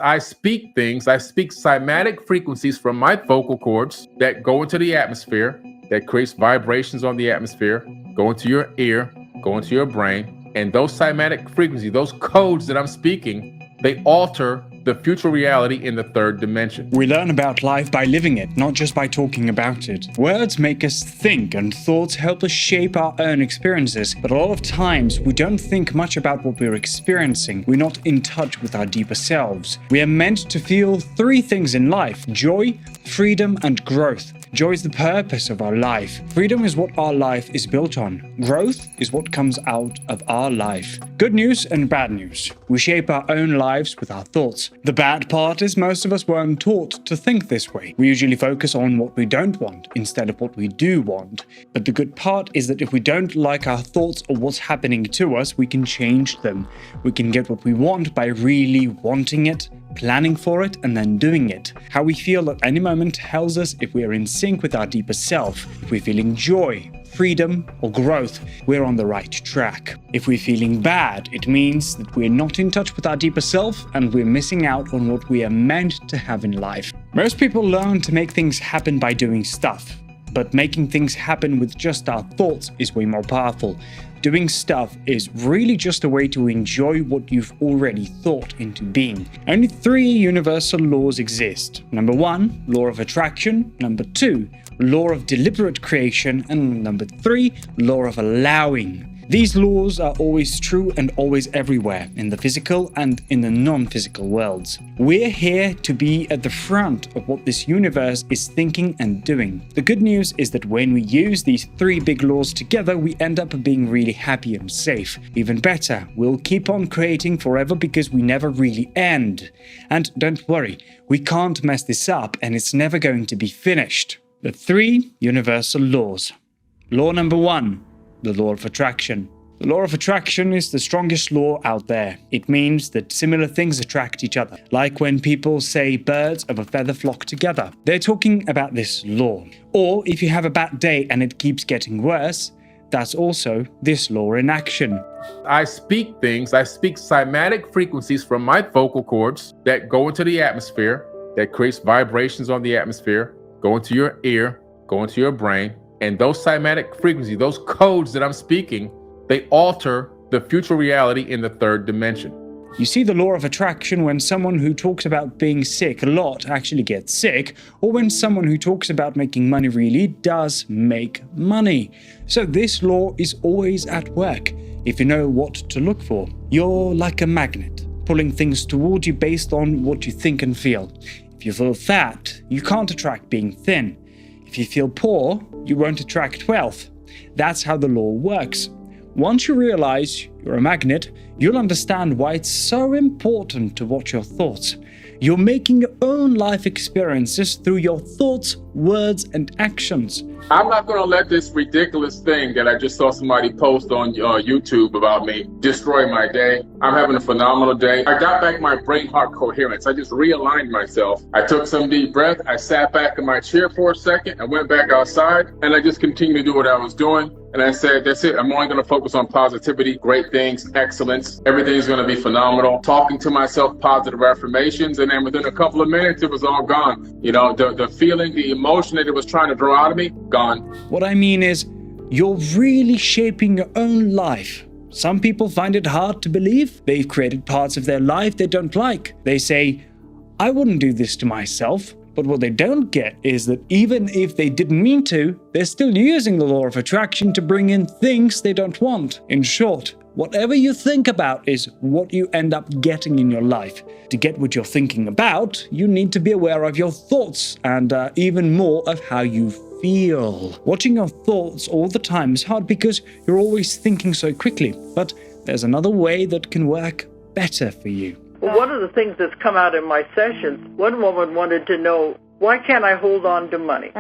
I speak cymatic frequencies from my vocal cords that go into the atmosphere, that creates vibrations on the atmosphere, go into your ear, go into your brain. And those cymatic frequencies, those codes that I'm speaking, they alter the future reality in the third dimension. We learn about life by living it, not just by talking about it. Words make us think, and thoughts help us shape our own experiences. But a lot of times, we don't think much about what we're experiencing. We're not in touch with our deeper selves. We are meant to feel three things in life: joy, freedom, and growth. Joy is the purpose of our life. Freedom is what our life is built on. Growth is what comes out of our life. Good news and bad news. We shape our own lives with our thoughts. The bad part is most of us weren't taught to think this way. We usually focus on what we don't want instead of what we do want. But the good part is that if we don't like our thoughts or what's happening to us, we can change them. We can get what we want by really wanting it, planning for it, and then doing it. How we feel at any moment tells us if we are in sync with our deeper self. If we're feeling joy, freedom, or growth, we're on the right track. If we're feeling bad, it means that we're not in touch with our deeper self and we're missing out on what we are meant to have in life. Most people learn to make things happen by doing stuff, but making things happen with just our thoughts is way more powerful. Doing stuff is really just a way to enjoy what you've already thought into being. Only three universal laws exist. Number 1, law of attraction. Number 2, law of deliberate creation. And number 3, law of allowing. These laws are always true and always everywhere, in the physical and in the non-physical worlds. We're here to be at the front of what this universe is thinking and doing. The good news is that when we use these three big laws together, we end up being really happy and safe. Even better, we'll keep on creating forever because we never really end. And don't worry, we can't mess this up and it's never going to be finished. The three universal laws. Law number 1. The law of attraction. The law of attraction is the strongest law out there. It means that similar things attract each other. Like when people say birds of a feather flock together. They're talking about this law. Or if you have a bad day and it keeps getting worse, that's also this law in action. I speak cymatic frequencies from my vocal cords that go into the atmosphere, that creates vibrations on the atmosphere, go into your ear, go into your brain. And those cymatic frequencies, those codes that I'm speaking, they alter the future reality in the third dimension. You see the law of attraction when someone who talks about being sick a lot actually gets sick, or when someone who talks about making money really does make money. So this law is always at work, if you know what to look for. You're like a magnet, pulling things toward you based on what you think and feel. If you feel fat, you can't attract being thin. If you feel poor, you won't attract wealth. That's how the law works. Once you realize you're a magnet, you'll understand why it's so important to watch your thoughts. You're making your own life experiences through your thoughts, words, and actions. I'm not going to let this ridiculous thing that I just saw somebody post on YouTube about me destroy my day. I'm having a phenomenal day. I got back my brain-heart coherence. I just realigned myself. I took some deep breath. I sat back in my chair for a second. I went back outside and I just continued to do what I was doing. And I said, that's it. I'm only going to focus on positivity, great things, excellence. Everything's going to be phenomenal. Talking to myself positive affirmations. And then within a couple of minutes, it was all gone. You know, the feeling, the emotion that it was trying to draw out of me, gone. What I mean is, you're really shaping your own life. Some people find it hard to believe. They've created parts of their life they don't like. They say, I wouldn't do this to myself. But what they don't get is that even if they didn't mean to, they're still using the law of attraction to bring in things they don't want. In short, whatever you think about is what you end up getting in your life. To get what you're thinking about, you need to be aware of your thoughts and even more of how you feel. Watching your thoughts all the time is hard because you're always thinking so quickly. But there's another way that can work better for you. Well, one of the things that's come out in my sessions, one woman wanted to know Why can't I hold on to money?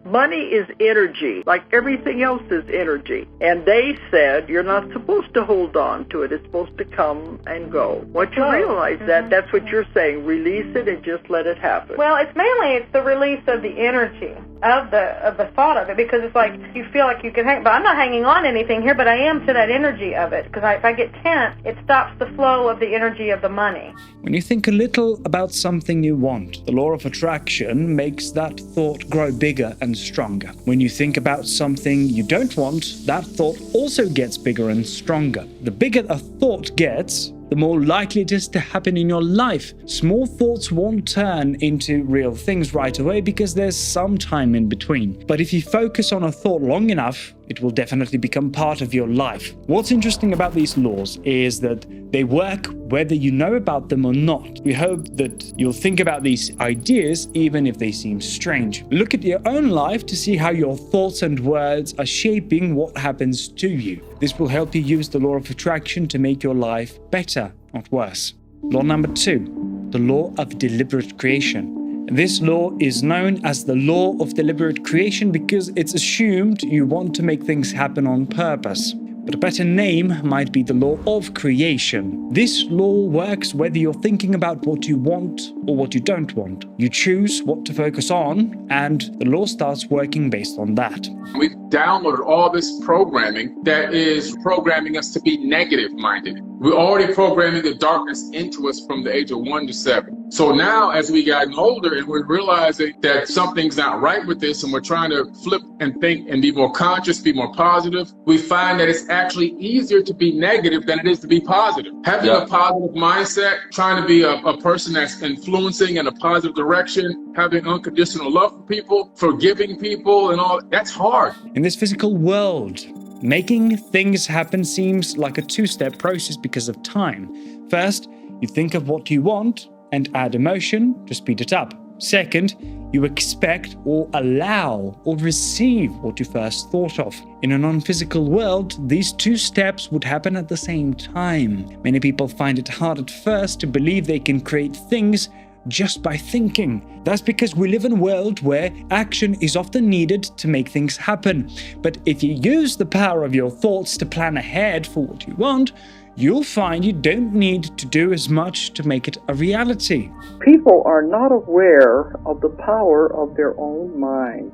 Money is energy, like everything else is energy. And they said you're not supposed to hold on to it. It's supposed to come and go. Once you realize that, that's what you're saying. Release it and just let it happen. Well, it's the release of the energy of the thought of it, because it's like you feel like you can hang, but I'm not hanging on to anything here, but I am to that energy of it, because if I get tense, it stops the flow of the energy of the money. When you think a little about something you want, the law of attraction makes that thought grow bigger and stronger. When you think about something you don't want, that thought also gets bigger and stronger. The bigger a thought gets, the more likely it is to happen in your life. Small thoughts won't turn into real things right away because there's some time in between. But if you focus on a thought long enough, it will definitely become part of your life. What's interesting about these laws is that they work whether you know about them or not. We hope that you'll think about these ideas even if they seem strange. Look at your own life to see how your thoughts and words are shaping what happens to you. This will help you use the law of attraction to make your life better, not worse. Law number 2, the law of deliberate creation. This law is known as the law of deliberate creation because it's assumed you want to make things happen on purpose. But a better name might be the law of creation. This law works whether you're thinking about what you want or what you don't want. You choose what to focus on, and the law starts working based on that. We've downloaded all this programming that is programming us to be negative-minded. We're already programming the darkness into us from the age of 1 to 7. So now, as we gotten older and we're realizing that something's not right with this, and we're trying to flip and think and be more conscious, be more positive, we find that it's actually easier to be negative than it is to be positive. Having a positive mindset, trying to be a person that's influencing in a positive direction, having unconditional love for people, forgiving people and all, that's hard. In this physical world, making things happen seems like a two-step process because of time. First, you think of what you want and add emotion to speed it up. Second, you expect or allow or receive what you first thought of. In a non-physical world, these two steps would happen at the same time. Many people find it hard at first to believe they can create things just by thinking. That's because we live in a world where action is often needed to make things happen. But if you use the power of your thoughts to plan ahead for what you want, you'll find you don't need to do as much to make it a reality. People are not aware of the power of their own mind.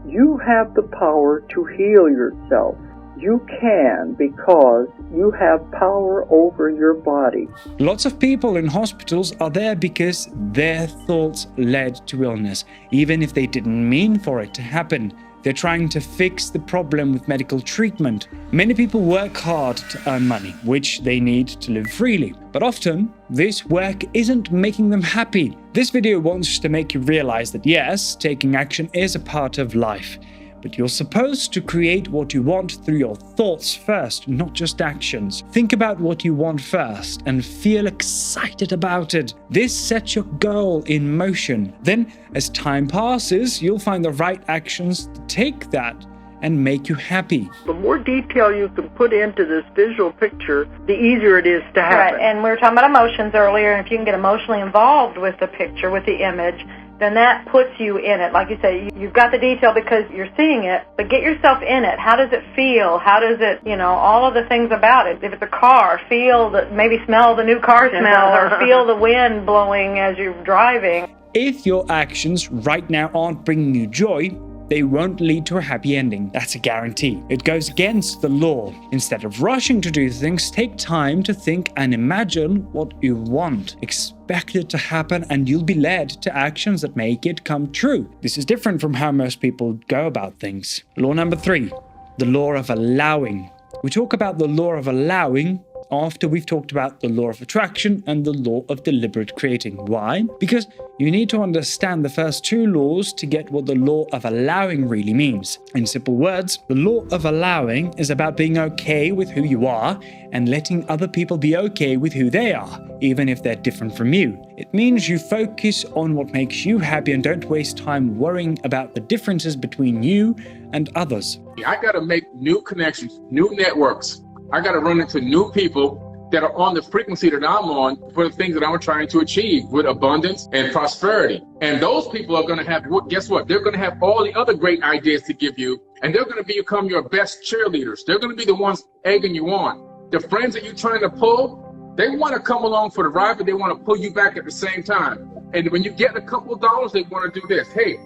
You have the power to heal yourself. You can, because you have power over your body. Lots of people in hospitals are there because their thoughts led to illness, even if they didn't mean for it to happen. They're trying to fix the problem with medical treatment. Many people work hard to earn money, which they need to live freely. But often, this work isn't making them happy. This video wants to make you realize that yes, taking action is a part of life. But you're supposed to create what you want through your thoughts first, not just actions. Think about what you want first and feel excited about it. This sets your goal in motion. Then, as time passes, you'll find the right actions to take that and make you happy. The more detail you can put into this visual picture, the easier it is to happen. Right, and we were talking about emotions earlier, and if you can get emotionally involved with the picture, with the image, then that puts you in it. Like you say, you've got the detail because you're seeing it, but get yourself in it. How does it feel? How does it, all of the things about it. If it's a car, maybe smell the new car smell, or feel the wind blowing as you're driving. If your actions right now aren't bringing you joy, they won't lead to a happy ending. That's a guarantee. It goes against the law. Instead of rushing to do things, take time to think and imagine what you want. Expect it to happen, and you'll be led to actions that make it come true. This is different from how most people go about things. Law number 3, the law of allowing. We talk about the law of allowing after we've talked about the law of attraction and the law of deliberate creating. Why? Because you need to understand the first two laws to get what the law of allowing really means. In simple words, the law of allowing is about being okay with who you are and letting other people be okay with who they are, even if they're different from you. It means you focus on what makes you happy and don't waste time worrying about the differences between you and others. I got to make new connections, new networks. I got to run into new people that are on the frequency that I'm on for the things that I'm trying to achieve with abundance and prosperity. And those people are going to have, guess what? They're going to have all the other great ideas to give you, and they're going to become your best cheerleaders. They're going to be the ones egging you on. The friends that you're trying to pull, they want to come along for the ride, but they want to pull you back at the same time. And when you get a couple of dollars, they want to do this. Hey,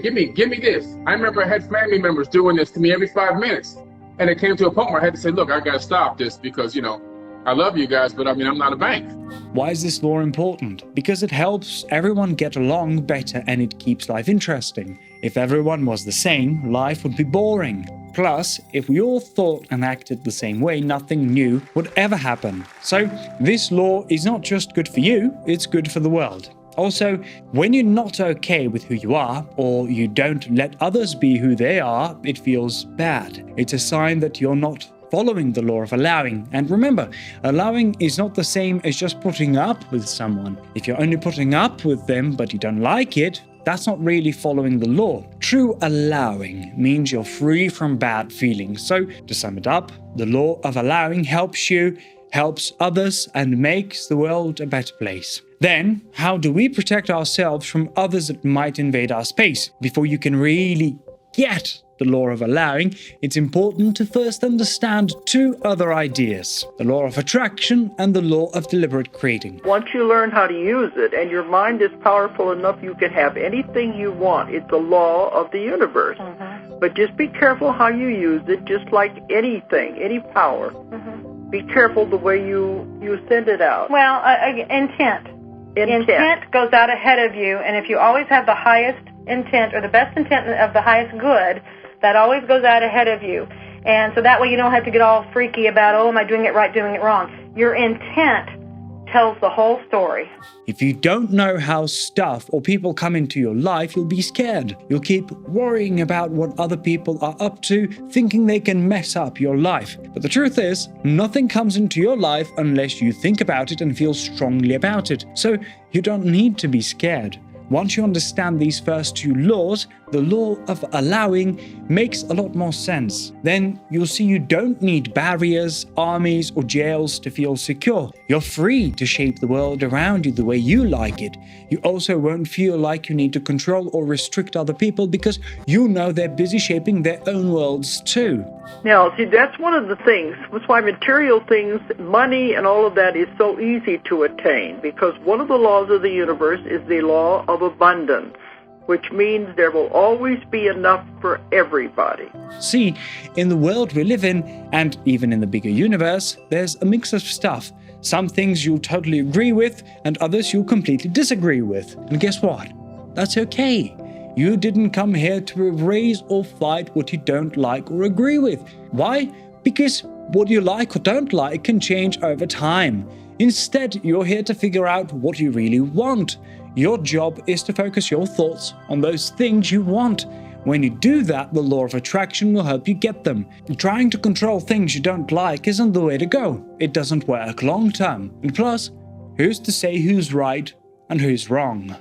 give me this. I remember I had family members doing this to me every 5 minutes. And it came to a point where I had to say, look, I got to stop this because, I love you guys, but I'm not a bank. Why is this law important? Because it helps everyone get along better and it keeps life interesting. If everyone was the same, life would be boring. Plus, if we all thought and acted the same way, nothing new would ever happen. So, this law is not just good for you, it's good for the world. Also, when you're not okay with who you are, or you don't let others be who they are, it feels bad. It's a sign that you're not following the law of allowing. And remember, allowing is not the same as just putting up with someone. If you're only putting up with them but you don't like it, that's not really following the law. True allowing means you're free from bad feelings. So, to sum it up, the law of allowing helps you, helps others, and makes the world a better place. Then, how do we protect ourselves from others that might invade our space? Before you can really get the law of allowing, it's important to first understand two other ideas: the law of attraction and the law of deliberate creating. Once you learn how to use it, and your mind is powerful enough, you can have anything you want. It's a law of the universe. But just be careful how you use it, just like anything, any power. Be careful the way you send it out. Well, intent. Intent goes out ahead of you, and if you always have the highest intent or the best intent of the highest good, that always goes out ahead of you. And so that way you don't have to get all freaky about, am I doing it right, doing it wrong. Your intent tells the whole story. If you don't know how stuff or people come into your life, you'll be scared. You'll keep worrying about what other people are up to, thinking they can mess up your life. But the truth is, nothing comes into your life unless you think about it and feel strongly about it. So you don't need to be scared. Once you understand these first two laws, the law of allowing makes a lot more sense. Then you'll see you don't need barriers, armies, or jails to feel secure. You're free to shape the world around you the way you like it. You also won't feel like you need to control or restrict other people because you know they're busy shaping their own worlds too. Now, see, that's one of the things. That's why material things, money and all of that is so easy to attain, because one of the laws of the universe is the law of abundance, which means there will always be enough for everybody. See, in the world we live in, and even in the bigger universe, there's a mix of stuff. Some things you'll totally agree with, and others you'll completely disagree with. And guess what? That's okay. You didn't come here to erase or fight what you don't like or agree with. Why? Because what you like or don't like can change over time. Instead, you're here to figure out what you really want. Your job is to focus your thoughts on those things you want. When you do that, the law of attraction will help you get them. Trying to control things you don't like isn't the way to go. It doesn't work long term. And plus, who's to say who's right and who's wrong?